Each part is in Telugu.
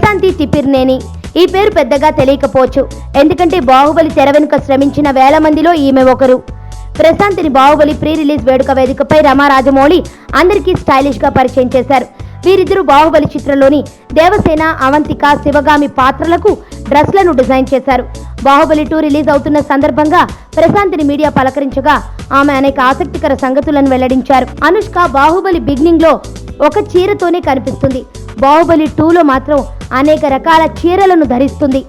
ప్రశాంతి తిపిర్నేని. ఈ పేరు పెద్దగా తెలియకపోవచ్చు, ఎందుకంటే బాహుబలి తెర వెనుక శ్రమించిన వేల మందిలో ఈమె ఒకరు. ప్రశాంతిని బాహుబలి ప్రీ రిలీజ్ వేడుక వేదికపై రమా రాజమౌళి అందరికీ స్టైలిష్ గా పరిచయం చేశారు. వీరిద్దరూ బాహుబలి చిత్రంలోని దేవసేన, అవంతిక, శివగామి పాత్రలకు డ్రెస్లను డిజైన్ చేశారు. బాహుబలి 2 రిలీజ్ అవుతున్న సందర్భంగా ప్రశాంతిని మీడియా పలకరించగా ఆమె అనేక ఆసక్తికర సంగతులను వెల్లడించారు. అనుష్క బాహుబలి బిగినింగ్ లో ఒక చీరతోనే కనిపిస్తుంది. బాహుబలి 2లో మాత్రం అనేక రకాల చీరలను ధరిస్తుంది.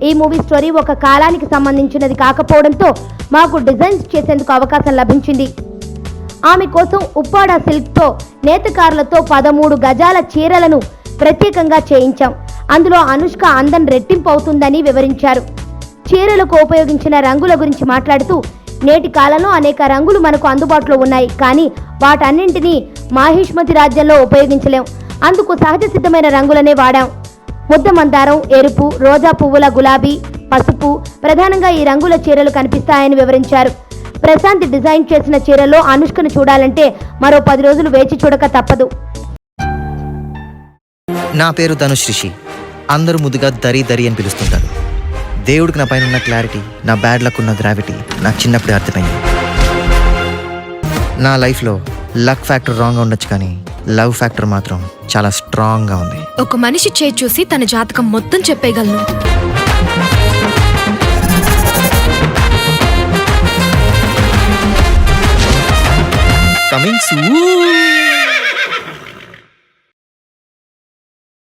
ఈ మూవీ స్టోరీ ఒక కాలానికి సంబంధించినది కాకపోవడంతో మాకు డిజైన్స్ చేసేందుకు అవకాశం లభించింది. ఆమె కోసం ఉప్పాడ సిల్క్తో నేతకారులతో 13 గజాల చీరలను ప్రత్యేకంగా చేయించాం. అందులో అనుష్క అందం రెట్టింపు అవుతుందని వివరించారు. చీరలకు ఉపయోగించిన రంగుల గురించి మాట్లాడుతూ, నేటి కాలంలో అనేక రంగులు మనకు అందుబాటులో ఉన్నాయి, కానీ వాటన్నింటినీ మాహిష్మతి రాజ్యంలో ఉపయోగించలేం. అందుకు సహజ సిద్ధమైన రంగులనే వాడాం. ముద్ద మందారం, ఎరుపు, రోజా పువ్వుల గులాబీ, పసుపు ప్రధానంగా ఈ రంగుల చీరలు కనిపిస్తాయని వివరించారు. ప్రశాంత్ డిజైన్ చేసిన చీరలో అనుష్కను చూడాలంటే మరో 10 రోజులు వేచి చూడక తప్పదు. నా పేరు ధనుష్ రిషి. అందరూ ముద్దుగా దరి దరి అని పిలుస్తుంటారు. దేవుడికి నా పైన ఉన్న క్లారిటీ, నా బ్యాడ్ లక్ ఉన్న గ్రావిటీ నాకు చిన్నప్పుడే అర్థమైంది. నా లైఫ్లో లక్ ఫ్యాక్టర్ రాంగ్గా ఉండొచ్చు, కానీ లవ్ ఫ్యాక్టర్ మాత్రం చాలా స్ట్రాంగ్గా ఉంది. ఒక మనిషి చేయి చూసి తన జాతకం మొత్తం చెప్పేయగలను. Coming soon.